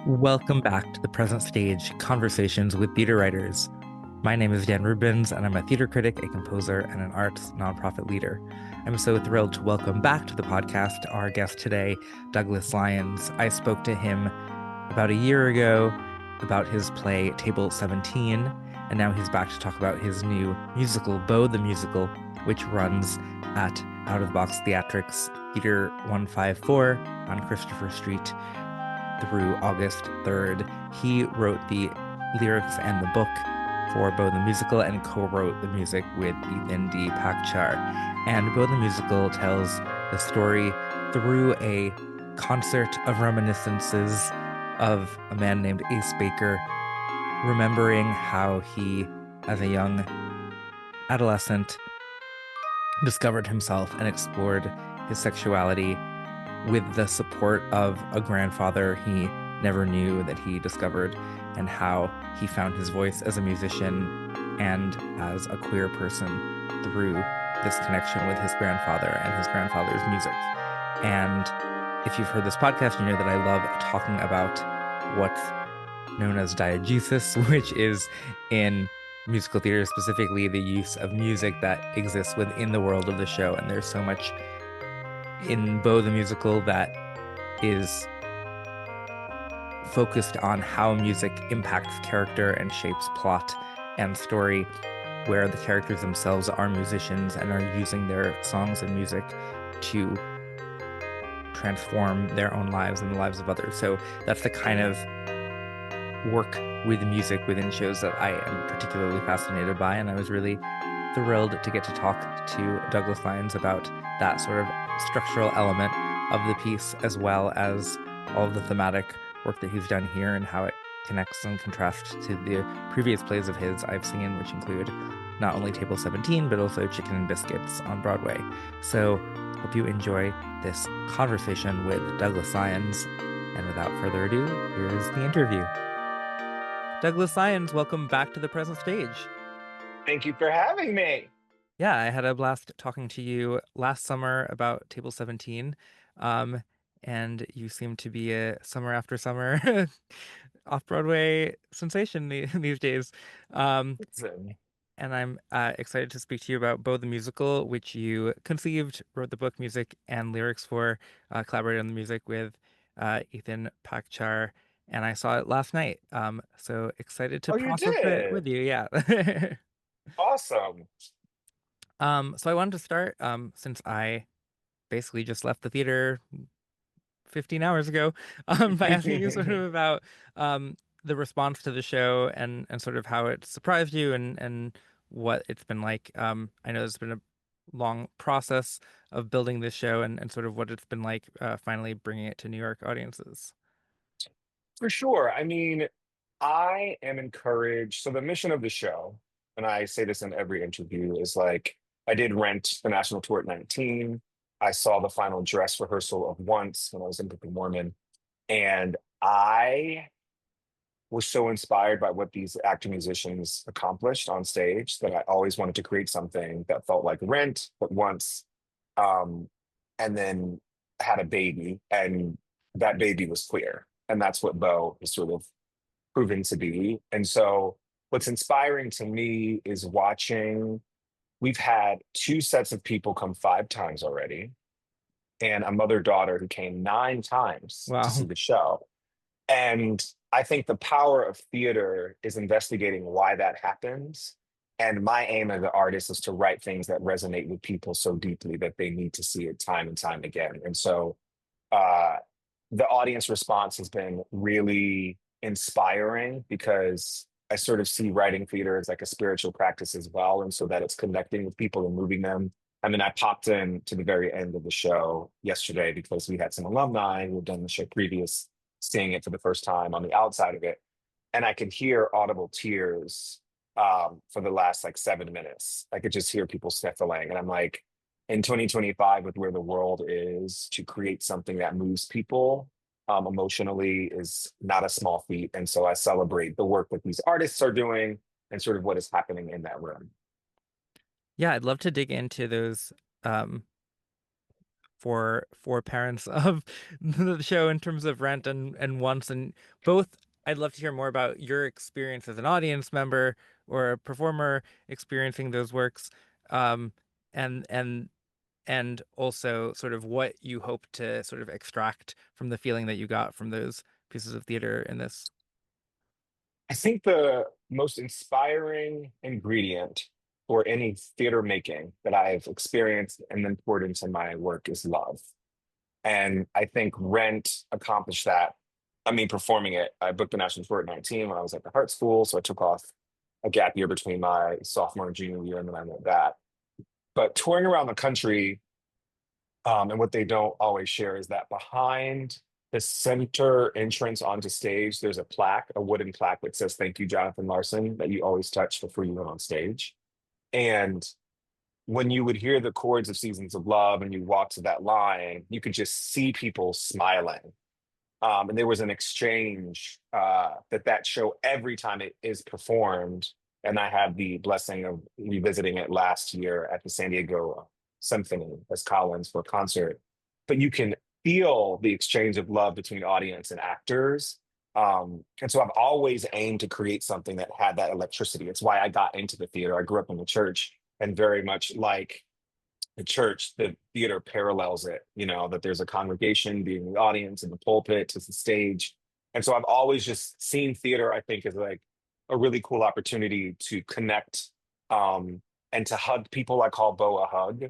Welcome back to the Present Stage Conversations with Theater Writers. My name is Dan Rubins, and I'm a theater critic, a composer, and an arts nonprofit leader. I'm so thrilled to welcome back to the podcast our guest today, Douglas Lyons. I spoke to him about a year ago about his play Table 17, and now he's back to talk about his new musical, Beau the Musical, which runs at Out of the Box Theatrics, Theater 154 on Christopher Street through August 3rd. He wrote the lyrics and the book for Beau the Musical and co-wrote the music with Ethan D. Pakchar. And Beau the Musical tells the story through a concert of reminiscences of a man named Ace Baker, remembering how he, as a young adolescent, discovered himself and explored his sexuality with the support of a grandfather he never knew that he discovered, and how he found his voice as a musician and as a queer person through this connection with his grandfather and his grandfather's music. And if you've heard this podcast, you know that I love talking about what's known as diegesis, which is in musical theater specifically the use of music that exists within the world of the show. And there's so much in Beau the Musical that is focused on how music impacts character and shapes plot and story, where the characters themselves are musicians and are using their songs and music to transform their own lives and the lives of others. So that's the kind of work with music within shows that I am particularly fascinated by, and I was really thrilled to get to talk to Douglas Lyons about that sort of structural element of the piece, as well as all of the thematic work that he's done here and how it connects and contrasts to the previous plays of his I've seen, which include not only Table 17, but also Chicken and Biscuits on Broadway. So hope you enjoy this conversation with Douglas Lyons. And without further ado, here's the interview. Douglas Lyons, welcome back to the Present Stage. Thank you for having me. Yeah, I had a blast talking to you last summer about Table 17. And you seem to be a summer after summer off-Broadway sensation these days. And I'm excited to speak to you about Beau the Musical, which you conceived, wrote the book, music, and lyrics for, collaborated on the music with Ethan Pakchar, and I saw it last night. So excited to Oh, you process it did? with you. Yeah. Awesome. So I wanted to start, since I basically just left the theater 15 hours ago, by asking you sort of about the response to the show and sort of how it surprised you and what it's been like. I know it's been a long process of building this show and sort of what it's been like finally bringing it to New York audiences. For sure. I mean, I am encouraged. So the mission of the show, and I say this in every interview, is like I did rent the national tour at 19. I saw the final dress rehearsal of Once when I was in Book of Mormon. And I was so inspired by what these actor musicians accomplished on stage that I always wanted to create something that felt like Rent, but Once. Um, and then had a baby, and that baby was queer. And that's what Beau is sort of proven to be. And so, what's inspiring to me is watching. We've had two sets of people come 5 times already, and a mother daughter who came 9 times to see Wow. the show. And I think the power of theater is investigating why that happens. And my aim as an artist is to write things that resonate with people so deeply that they need to see it time and time again. And so uh, the audience response has been really inspiring because I sort of see writing theater as like a spiritual practice as well. And so that it's connecting with people and moving them. I mean, I popped in to the very end of the show yesterday because we had some alumni who had done the show previous, seeing it for the first time on the outside of it. And I could hear audible tears for the last like 7 minutes. I could just hear people sniffling. And I'm like, in 2025, with where the world is, to create something that moves people emotionally is not a small feat. And so I celebrate the work that these artists are doing and sort of what is happening in that room. Yeah, I'd love to dig into those um, for parents of the show in terms of rent and wants, and both. I'd love to hear more about your experience as an audience member or a performer experiencing those works, um, and and and also sort of what you hope to sort of extract from the feeling that you got from those pieces of theater in this. I think the most inspiring ingredient for any theater making that I've experienced and then poured into my work is love. And I think Rent accomplished that. I mean, performing it, I booked the national tour at 19 when I was at the Hart School. So I took off a gap year between my sophomore and junior year, and then I went back. But touring around the country, and what they don't always share is that behind the center entrance onto stage, there's a plaque, a wooden plaque that says, "Thank you, Jonathan Larson," that you always touch before you went on stage. And when you would hear the chords of Seasons of Love and you walk to that line, you could just see people smiling. And there was an exchange that show every time it is performed. And I had the blessing of revisiting it last year at the San Diego Symphony as Collins for a concert. But you can feel the exchange of love between audience and actors. And so I've always aimed to create something that had that electricity. It's why I got into the theater. I grew up in the church and very much like the church, the theater parallels it, that there's a congregation being the audience and the pulpit to the stage. And so I've always just seen theater, I think, as like a really cool opportunity to connect and to hug people. I call Beau a hug.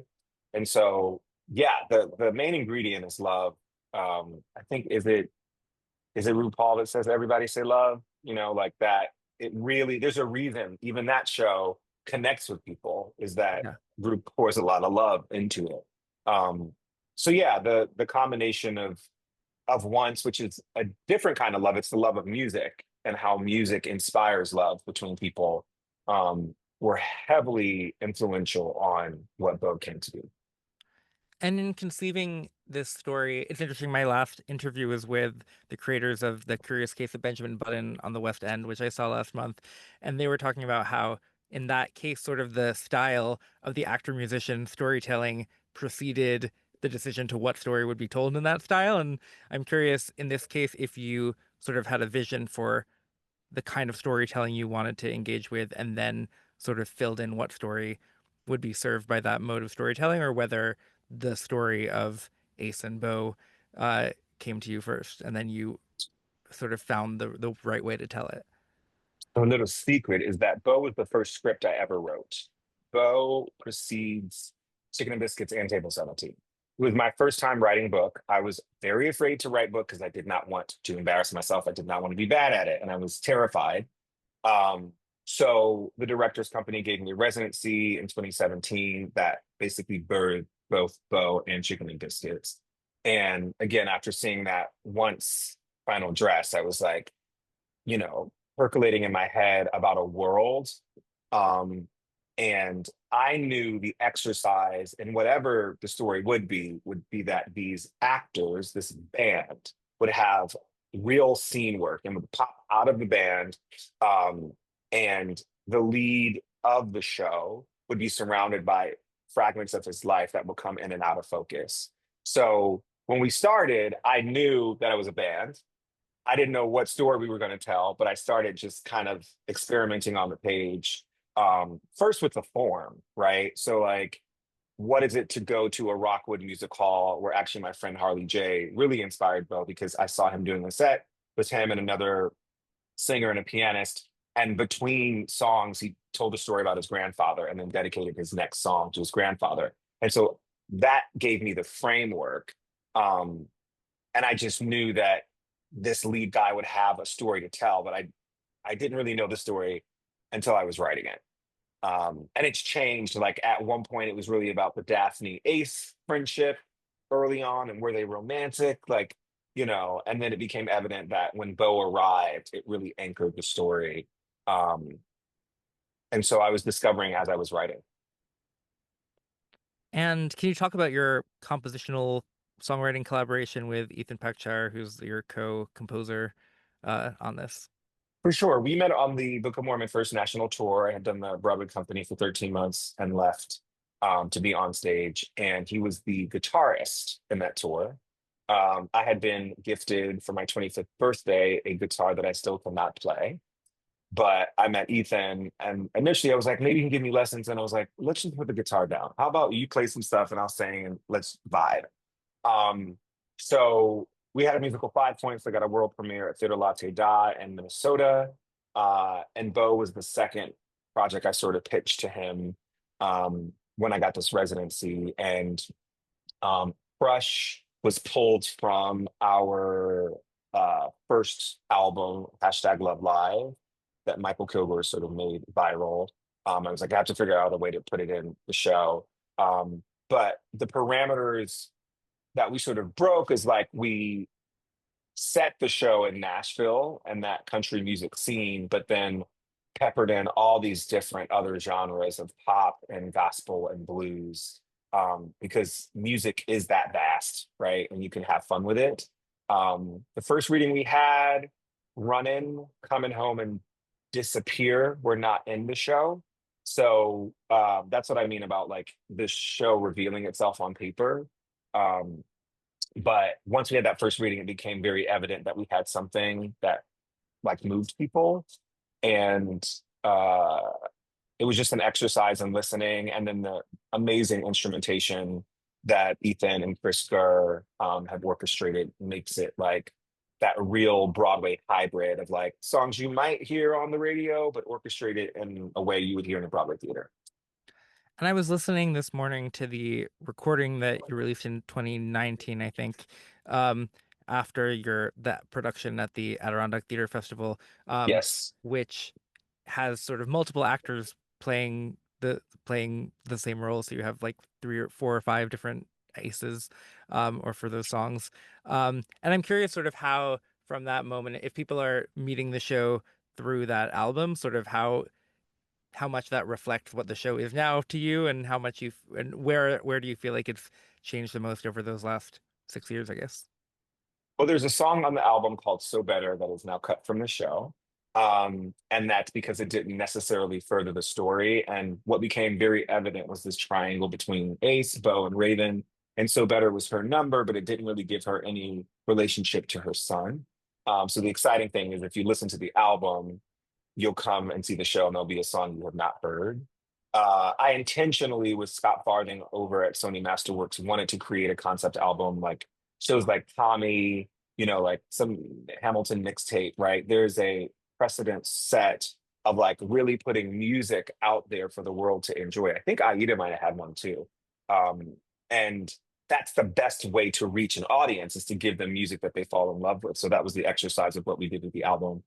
And so, yeah, the main ingredient is love. I think is it RuPaul that says everybody say love? Like that. It really, there's a reason even that show connects with people is that Yeah. Ru pours a lot of love into it. Um, so yeah, the combination of once, which is a different kind of love, it's the love of music and how music inspires love between people, were heavily influential on what Vogue came to be. And in conceiving this story, it's interesting. My last interview was with the creators of The Curious Case of Benjamin Button on the West End, which I saw last month. And they were talking about how, in that case, sort of the style of the actor musician storytelling preceded the decision to what story would be told in that style. And I'm curious, in this case, if you sort of had a vision for the kind of storytelling you wanted to engage with, and then sort of filled in what story would be served by that mode of storytelling, or whether the story of Ace and Bo came to you first, and then you sort of found the right way to tell it. A little secret is that Bo was the first script I ever wrote. Bo precedes Chicken and Biscuits and Table 17. It was my first time writing a book. I was very afraid to write book because I did not want to embarrass myself. I did not want to be bad at it, and I was terrified. Um, so the director's company gave me a residency in 2017 that basically birthed both Bo and Chicken and Biscuits. And again, after seeing that once final dress, I was like, percolating in my head about a world. Um, and I knew the exercise and whatever the story would be that these actors, this band, would have real scene work and would pop out of the band. Um, and the lead of the show would be surrounded by fragments of his life that will come in and out of focus. So when we started, I knew that I was a band. I didn't know what story we were going to tell, but I started just kind of experimenting on the page. First with the form, right? So like, what is it to go to a Rockwood music hall where actually my friend Harley J really inspired Bo because I saw him doing a set with him and another singer and a pianist. And between songs, he told a story about his grandfather and then dedicated his next song to his grandfather. And so that gave me the framework. Um, and I just knew that this lead guy would have a story to tell, but I didn't really know the story until I was writing it. And it's changed. Like at one point, it was really about the Daphne Ace friendship early on, and were they romantic? Like, and then it became evident that when Bo arrived, it really anchored the story. Um, and so I was discovering as I was writing. And can you talk about your compositional songwriting collaboration with Ethan Pachar, who's your co-composer on this? For sure. We met on the Book of Mormon First National Tour. I had done the Broadway company for 13 months and left. to be on stage, and he was the guitarist in that tour. I had been gifted for my 25th birthday a guitar that I still cannot play. But I met Ethan, and initially I was like, maybe you can give me lessons. And I was like, let's just put the guitar down. How about you play some stuff and I'll sing and let's vibe. Um, so we had a musical 5 Points that got a world premiere at Theater Latte Da in Minnesota. And Beau was the second project I sort of pitched to him when I got this residency. And Crush was pulled from our first album, hashtag Love Live, that Michael Kilgore sort of made viral. I was like, I have to figure out a way to put it in the show. But the parameters that we sort of broke is like we set the show in Nashville and that country music scene, but then peppered in all these different other genres of pop and gospel and blues, because music is that vast, right? And you can have fun with it. The first reading we had, Running, Coming Home, and Disappear were not in the show. So that's what I mean about like the show revealing itself on paper. Um, but once we had that first reading, it became very evident that we had something that like moved people. And uh, it was just an exercise in listening. And then the amazing instrumentation that Ethan and Chris Gurr have orchestrated makes it like that real Broadway hybrid of like songs you might hear on the radio, but orchestrated in a way you would hear in a Broadway theater. And I was listening this morning to the recording that you released in 2019, I think, um, after your that production at the Adirondack Theater Festival, Yes. which has sort of multiple actors playing the same role. So you have like three or four or five different aces, or for those songs. And I'm curious, sort of how from that moment, if people are meeting the show through that album, sort of how much that reflects what the show is now to you, and how much and where do you feel like it's changed the most over those last 6 years, I guess. Well, there's a song on the album called So Better that is now cut from the show. And that's because it didn't necessarily further the story. And what became very evident was this triangle between Ace, Beau, and Raven. And So Better was her number, but it didn't really give her any relationship to her son. So the exciting thing is if you listen to the album, you'll come and see the show and there'll be a song you have not heard. I intentionally, with Scott Farthing over at Sony Masterworks, wanted to create a concept album like shows like Tommy, like some Hamilton mixtape, right? There's a precedent set of like really putting music out there for the world to enjoy. I think Aida might have had one too. And that's the best way to reach an audience is to give them music that they fall in love with. So that was the exercise of what we did with the album.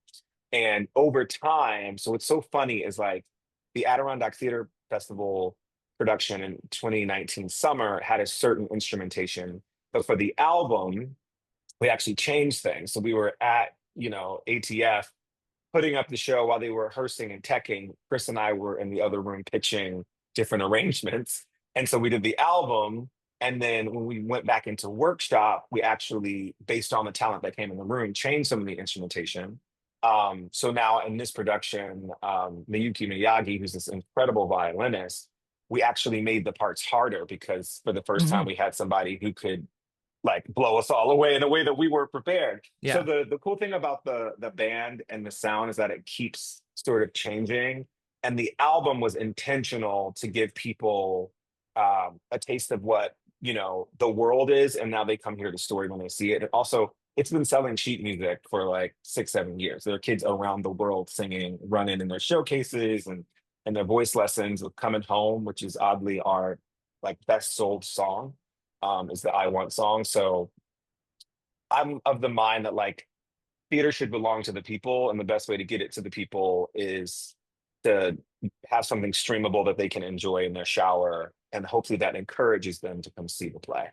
And over time, so what's so funny is like the Adirondack Theater Festival production in 2019 summer had a certain instrumentation, but for the album, we actually changed things. So we were at, ATF putting up the show while they were rehearsing and teching. Chris and I were in the other room pitching different arrangements. And so we did the album. And then when we went back into workshop, we actually, based on the talent that came in the room, changed some of the instrumentation. So now in this production, Miyuki Miyagi, who's this incredible violinist, we actually made the parts harder because for the first time Hmm. we had somebody who could like blow us all away in a way that we weren't prepared. So Yeah. the cool thing about the band and the sound is that it keeps sort of changing. And the album was intentional to give people a taste of what the world is, and now they come here to story when they see it. And also, it's been selling sheet music for like 6, 7 years. There are kids around the world singing, running in their showcases and their voice lessons with "Coming Home," which is oddly our like best sold song, is the "I Want" song. So I'm of the mind that like theater should belong to the people, and the best way to get it to the people is to have something streamable that they can enjoy in their shower, and hopefully that encourages them to come see the play.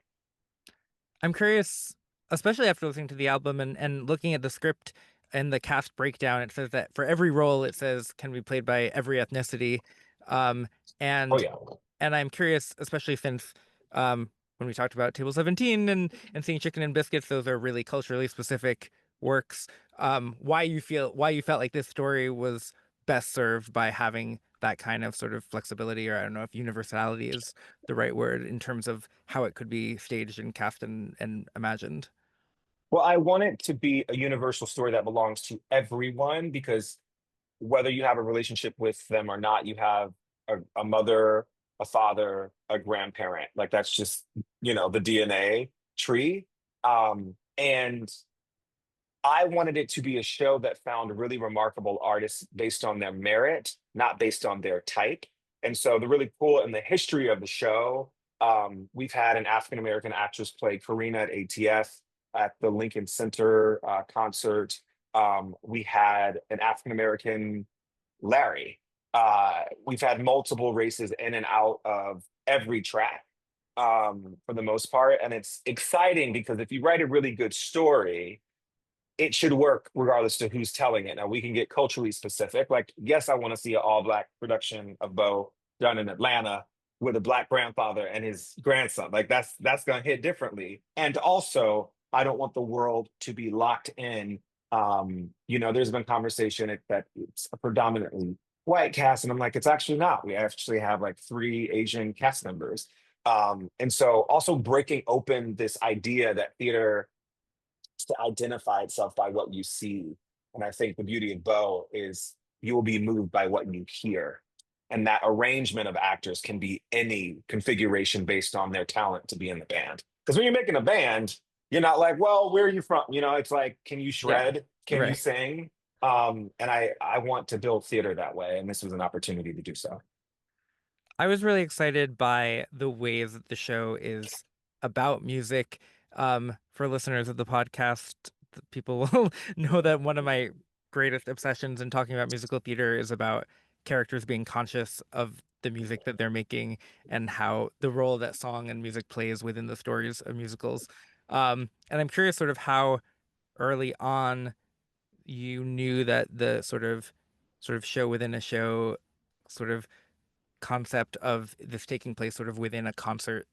I'm curious, especially after listening to the album and looking at the script and the cast breakdown, it says that for every role, it says can be played by every ethnicity. Um, Oh and yeah. and I'm curious, especially since when we talked about Table 17 and Seeing Chicken and Biscuits, those are really culturally specific works. Why you felt like this story was best served by having that kind of sort of flexibility, or I don't know if universality is the right word in terms of how it could be staged and cast and imagined. Well, I want it to be a universal story that belongs to everyone because whether you have a relationship with them or not, you have a mother, a father, a grandparent. Like that's just, the DNA tree. And I wanted it to be a show that found really remarkable artists based on their merit, not based on their type. And so the really cool in the history of the show, we've had an African American actress play Karina at ATF at the Lincoln Center concert. We had an African American Larry. We've had multiple races in and out of every track for the most part. And it's exciting because if you write a really good story, it should work regardless to who's telling it. Now we can get culturally specific. Like, yes, I want to see an all black production of Beau done in Atlanta with a black grandfather and his grandson. Like that's gonna hit differently. And also, I don't want the world to be locked in. There's been conversation that it's a predominantly white cast, and I'm like, it's actually not. We actually have like three Asian cast members. And so also breaking open this idea that theater to identify itself by what you see. And I think the beauty of Beau is you will be moved by what you hear. And that arrangement of actors can be any configuration based on their talent to be in the band. Because when you're making a band, you're not like, well, where are you from? It's like, can you Yeah, shred? Can you right. sing? And I want to build theater that way. And this was an opportunity to do so. I was really excited by the ways that the show is about music. For listeners of the podcast, people will know that one of my greatest obsessions in talking about musical theater is about characters being conscious of the music that they're making and how the role that song and music plays within the stories of musicals. And I'm curious sort of how early on you knew that the sort of show within a show sort of concept of this taking place sort of within a concert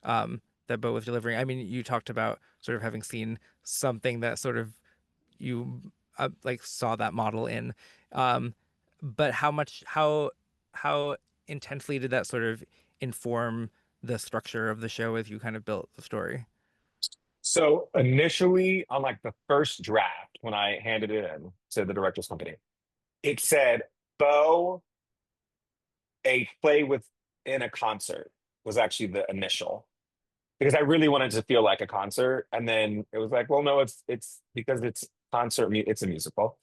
that Beau was delivering. I mean, you talked about sort of having seen something that sort of you like saw that model in, um, but how intensely did that sort of inform the structure of the show as you kind of built the story? So initially, on like the first draft, when I handed it in to the director's company, it said Beau, a play within a concert was actually the initial because I really wanted to feel like a concert. And then it was like, well, no, it's because it's it's a musical.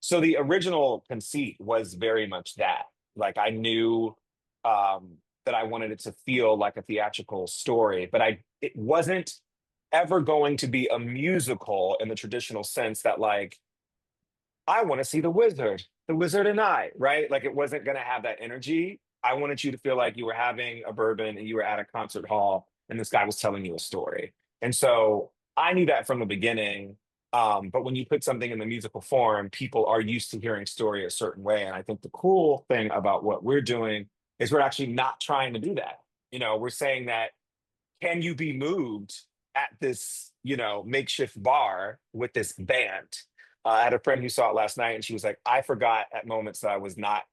So the original conceit was very much that. Like I knew that I wanted it to feel like a theatrical story, but it wasn't ever going to be a musical in the traditional sense that like I want to see the wizard and I, right? Like it wasn't going to have that energy. I wanted you to feel like you were having a bourbon and you were at a concert hall and this guy was telling you a story. And so I knew that from the beginning. But when you put something in the musical form, people are used to hearing story a certain way. And I think the cool thing about what we're doing is we're actually not trying to do that. We're saying that can you be moved at this, makeshift bar with this band? I had a friend who saw it last night and she was like, I forgot at moments that I was not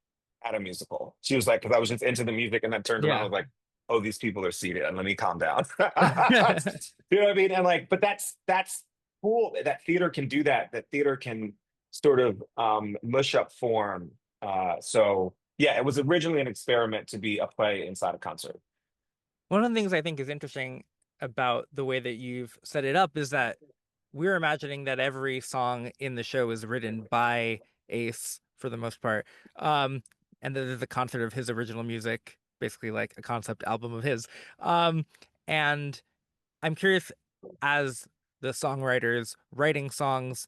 at a musical. She was like, because I was just into the music and then turned around and Yeah. was like, oh, these people are seated and let me calm down. You know what I mean? And like, but that's cool that theater can do that, that theater can sort of mush up form. So yeah, it was originally an experiment to be a play inside a concert. One of the things I think is interesting about the way that you've set it up is that we're imagining that every song in the show is written by Ace for the most part. Um, and that there's a concert of his original music, basically like a concept album of his. Um, and I'm curious, as the songwriters writing songs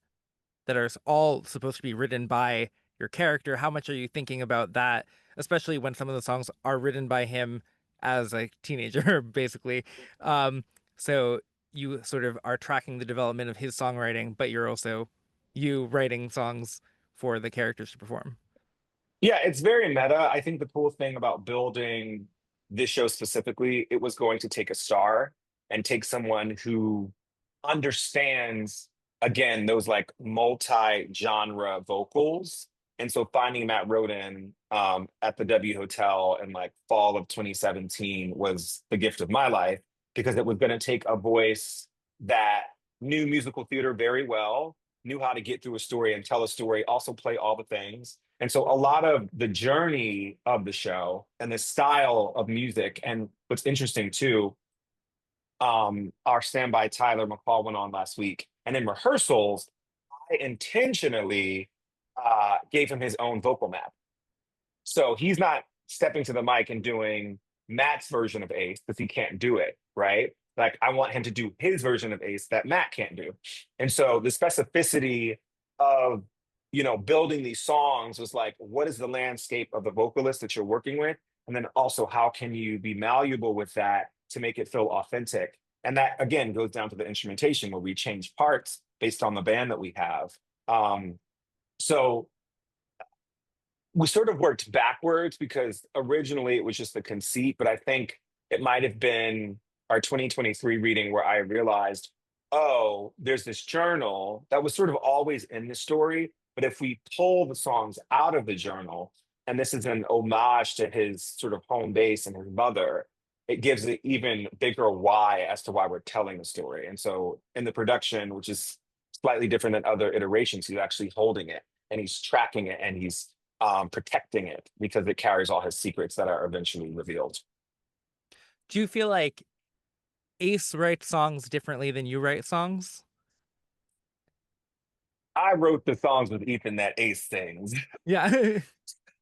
that are all supposed to be written by your character, how much are you thinking about that, especially when some of the songs are written by him as a teenager, basically. Um, so you sort of are tracking the development of his songwriting, but you're also you writing songs for the characters to perform. Yeah, it's very meta. I think the cool thing about building this show specifically, it was going to take a star and take someone who understands, again, those like multi-genre vocals And so finding Matt Roden at the W Hotel in like fall of 2017 was the gift of my life because it was going to take a voice that knew musical theater very well, knew how to get through a story and tell a story, also play all the things. And so a lot of the journey of the show and the style of music, and what's interesting too, our standby Tyler McCall went on last week, and in rehearsals, I intentionally gave him his own vocal map. So he's not stepping to the mic and doing Matt's version of Ace because he can't do it, right? Like I want him to do his version of Ace that Matt can't do. And so the specificity of, building these songs was like, what is the landscape of the vocalist that you're working with? And then also, how can you be malleable with that to make it feel authentic? And that again goes down to the instrumentation where we change parts based on the band that we have. So we sort of worked backwards because originally it was just the conceit, but I think it might have been our 2023 reading where I realized, oh, there's this journal that was sort of always in the story. But if we pull the songs out of the journal, and this is an homage to his sort of home base and his mother, it gives an even bigger why as to why we're telling the story. And so in the production, which is slightly different than other iterations, he's actually holding it and he's tracking it and he's protecting it because it carries all his secrets that are eventually revealed. Do you feel like Ace writes songs differently than you write songs? I wrote the songs with Ethan that Ace sings. Yeah.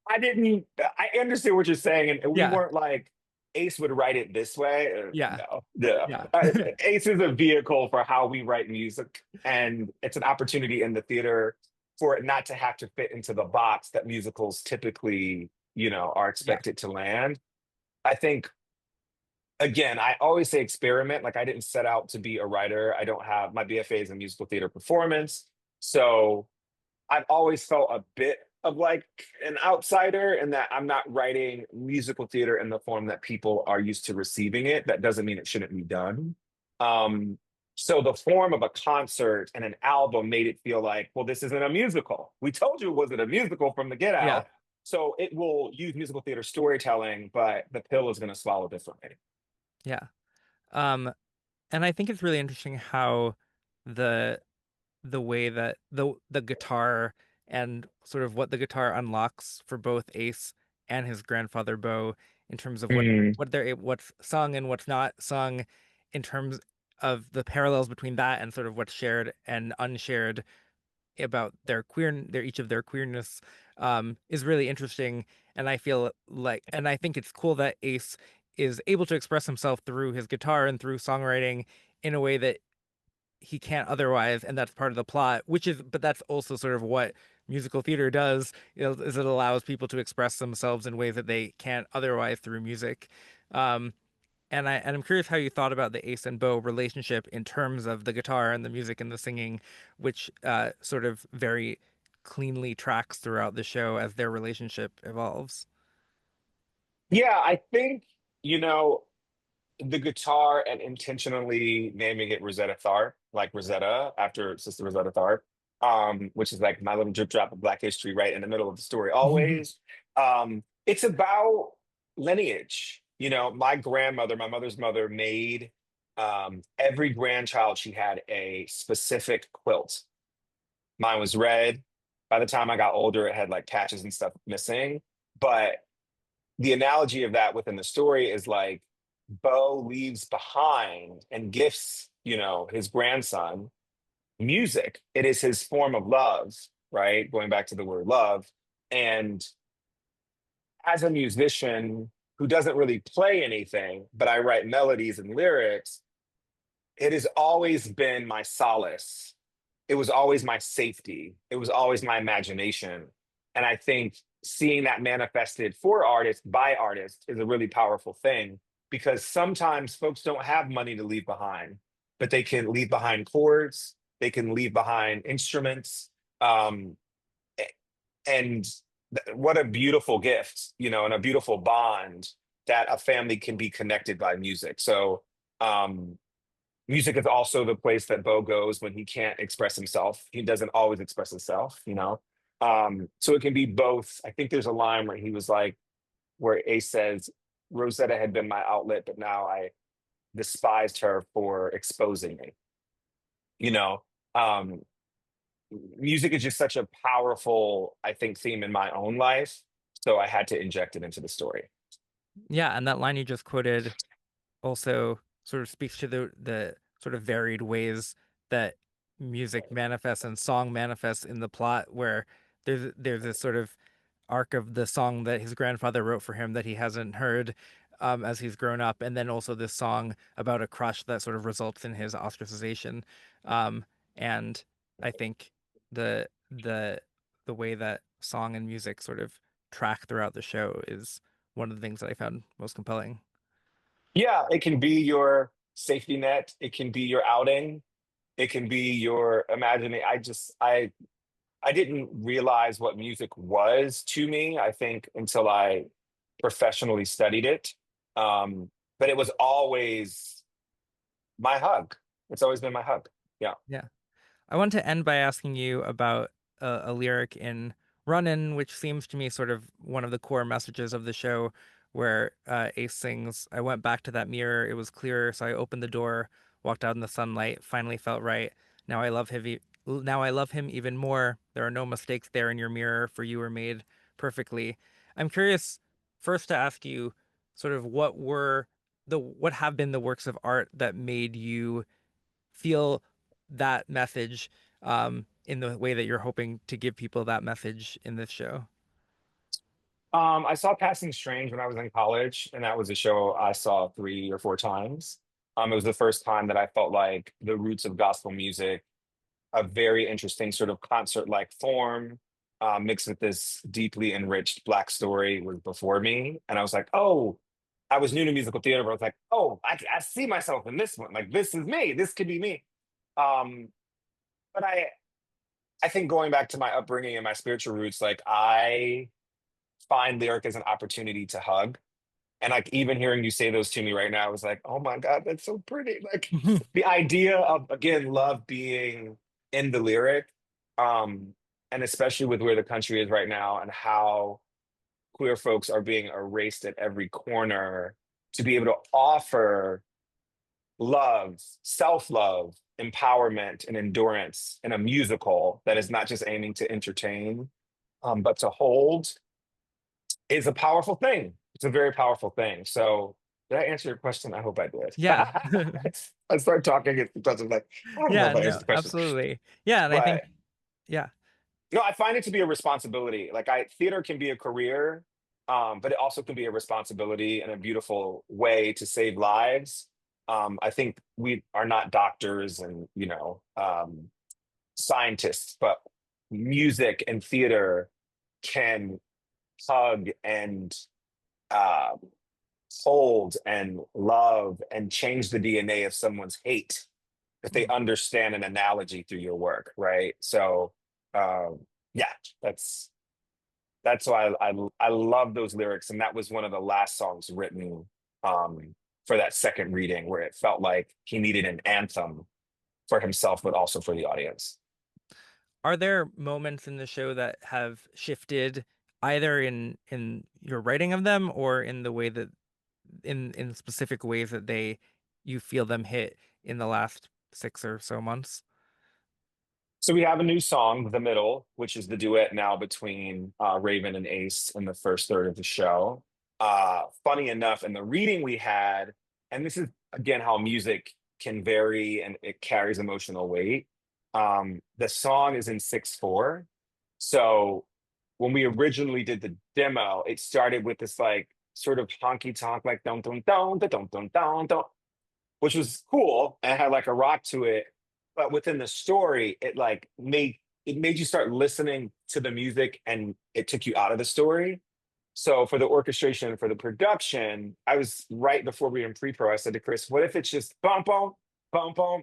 I understand what you're saying. And we Yeah. weren't like, Ace would write it this way. Yeah. No, yeah. Yeah. Ace is a vehicle for how we write music. And it's an opportunity in the theater for it not to have to fit into the box that musicals typically, are Yeah. expected to land. I think again, I always say experiment. Like I didn't set out to be a writer. I don't have my BFA is in musical theater performance. So I've always felt a bit of like an outsider in that I'm not writing musical theater in the form that people are used to receiving it. That doesn't mean it shouldn't be done. Um, so the form of a concert and an album made it feel like, well, this isn't a musical. We told you it wasn't a musical from the get Yeah. out. So it will use musical theater storytelling, but the pill is going to swallow differently. Yeah. Um, and I think it's really interesting how the the way that the guitar and sort of what the guitar unlocks for both Ace and his grandfather Beau in terms of Mm, what's sung and what's not sung in terms of the parallels between that and sort of what's shared and unshared about their each of their queerness is really interesting. And I feel like, and I think it's cool that Ace is able to express himself through his guitar and through songwriting in a way that he can't otherwise, and that's part of the plot, but that's also sort of what musical theater does, is it allows people to express themselves in ways that they can't otherwise through music. um and I'm curious how you thought about the Ace and Beau relationship in terms of the guitar and the music and the singing, which sort of very cleanly tracks throughout the show as their relationship evolves. yeah, I think, you know, the guitar and intentionally naming it Rosetta Tharpe, like Rosetta after Sister Rosetta Tharpe, which is like my little drip drop of Black history right in the middle of the story always. It's about lineage. My grandmother, my mother's mother, made every grandchild she had a specific quilt. Mine was red. By the time I got older, it had like patches and stuff missing. But the analogy of that within the story is like Beau leaves behind and gifts, his grandson music. It is his form of love, right? Going back to the word love. And as a musician who doesn't really play anything, but I write melodies and lyrics, it has always been my solace. It was always my safety. It was always my imagination. And I think seeing that manifested for artists by artists is a really powerful thing because sometimes folks don't have money to leave behind, but they can leave behind chords, they can leave behind instruments. Um, and what a beautiful gift, and a beautiful bond that a family can be connected by music. So, music is also the place that Beau goes when he can't express himself. He doesn't always express himself. So it can be both. I think there's a line where he was like, where Ace says, Rosetta had been my outlet, but now I despised her for exposing me. You know, um, music is just such a powerful, I think, theme in my own life. So I had to inject it into the story. Yeah, and that line you just quoted also sort of speaks to the sort of varied ways that music manifests and song manifests in the plot, where there's this sort of arc of the song that his grandfather wrote for him that he hasn't heard as he's grown up, and then also this song about a crush that sort of results in his ostracization. And I think the way that song and music sort of track throughout the show is one of the things that I found most compelling. Yeah, it can be your safety net. It can be your outing. It can be your imagining. I didn't realize what music was to me, I think, until I professionally studied it. Um, but it was always my hug. It's always been my hug. Yeah. Yeah. I want to end by asking you about a lyric in Runnin', which seems to me sort of one of the core messages of the show, where Ace sings, I went back to that mirror, it was clearer, so I opened the door, walked out in the sunlight, finally felt right. Now I love him, now I love him even more. There are no mistakes there in your mirror, for you were made perfectly. I'm curious first to ask you sort of what have been the works of art that made you feel that message in the way that you're hoping to give people that message in this show. I saw Passing Strange when I was in college, and that was a show I saw 3 or 4 times. It was the first time that I felt like the roots of gospel music, a very interesting sort of concert-like form, mixed with this deeply enriched Black story was before me. And I was like, oh, I was new to musical theater, but I was like, oh, I see myself in this one. Like, this is me. This could be me. Um, but I think going back to my upbringing and my spiritual roots, like I find lyric as an opportunity to hug. And like even hearing you say those to me right now, I was like, oh my God, that's so pretty. Like the idea of again, love being in the lyric, um, and especially with where the country is right now and how queer folks are being erased at every corner, to be able to offer love, self-love, empowerment, and endurance in a musical that is not just aiming to entertain, but to hold is a powerful thing. It's a very powerful thing. So did I answer your question? I hope I did. Yeah. I start talking and sometimes I'm like, I don't know Yeah, if I answered no, the question. absolutely. Yeah, and I But think yeah. no, I find it to be a responsibility. Like I theater can be a career, but it also can be a responsibility and a beautiful way to save lives. I think we are not doctors and scientists, but music and theater can hug and uh, hold and love and change the DNA of someone's hate if they Mm. understand an analogy through your work, right? So, yeah, that's that's why I love those lyrics, and that was one of the last songs written for that second reading, where it felt like he needed an anthem for himself, but also for the audience. Are there moments in the show that have shifted either in your writing of them or in the way that in specific ways that they you feel them hit in the last 6 or so months? So we have a new song, The Middle, which is the duet now between Raven and Ace in the first third of the show. Funny enough, in the reading we had, and this is again how music can vary and it carries emotional weight. The song is in 6/4. So when we originally did the demo, it started with this like sort of honky tonk, like dun dun dun dun dun dun dun dun, which was cool and had like a rock to it. But within the story, it made you start listening to the music and it took you out of the story. So for the orchestration and for the production, I was right before we were in pre-pro. I said to Chris, what if it's just bum bum bum bum?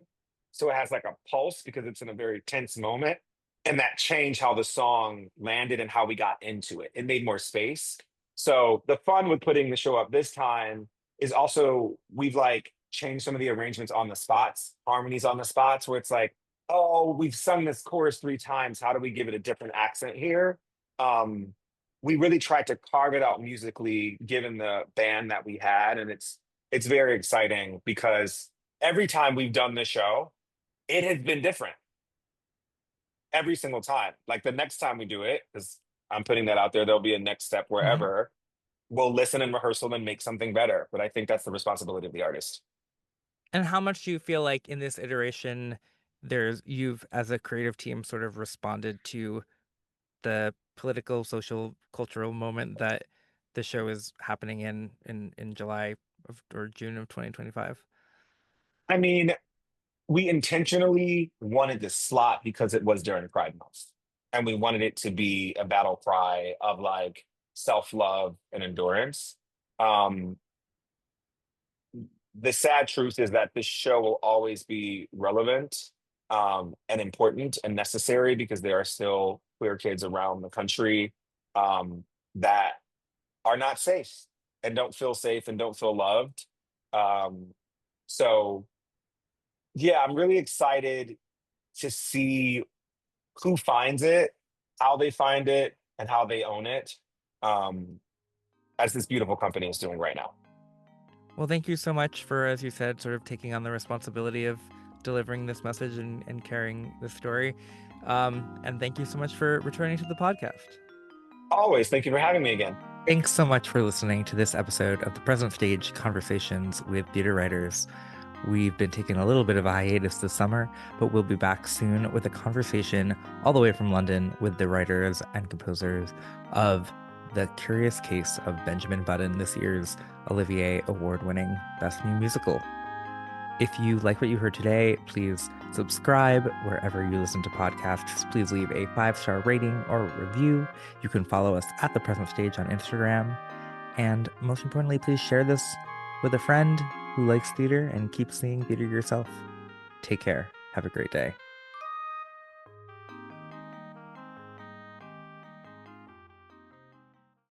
So it has like a pulse because it's in a very tense moment. And that changed how the song landed and how we got into it. It made more space. So the fun with putting the show up this time is also we've like changed some of the arrangements on the spots, harmonies on the spots, where it's like oh, we've sung this chorus 3 times. How do we give it a different accent here? Um, we really tried to carve it out musically, given the band that we had, and it's very exciting because every time we've done this show, it has been different every single time. Like the next time we do it, because I'm putting that out there, there'll be a next step Mhm. wherever. We'll listen and rehearsal and make something better. But I think that's the responsibility of the artist. And how much do you feel like in this iteration, you've as a creative team sort of responded to the political, social, cultural moment that the show is happening in July or June of 2025? I mean, we intentionally wanted this slot because it was during Pride Month. And we wanted it to be a battle cry of like self-love and endurance. Um, the sad truth is that this show will always be relevant and important and necessary because there are still queer kids around the country um, that are not safe and don't feel safe and don't feel loved. Um, so, yeah, I'm really excited to see who finds it, how they find it, and how they own it, um, as this beautiful company is doing right now. Well, thank you so much for, as you said, sort of taking on the responsibility of delivering this message and carrying this story. And thank you so much for returning to the podcast. Always, thank you for having me again. Thanks so much for listening to this episode of the Present Stage Conversations with Theater Writers. We've been taking a little bit of a hiatus this summer, but we'll be back soon with a conversation all the way from London with the writers and composers of The Curious Case of Benjamin Button, this year's Olivier Award-winning Best New Musical. If you like what you heard today, please subscribe wherever you listen to podcasts. Please leave a 5-star rating or review. You can follow us at The Present Stage on Instagram. And most importantly, please share this with a friend who likes theater and keep seeing theater yourself. Take care. Have a great day.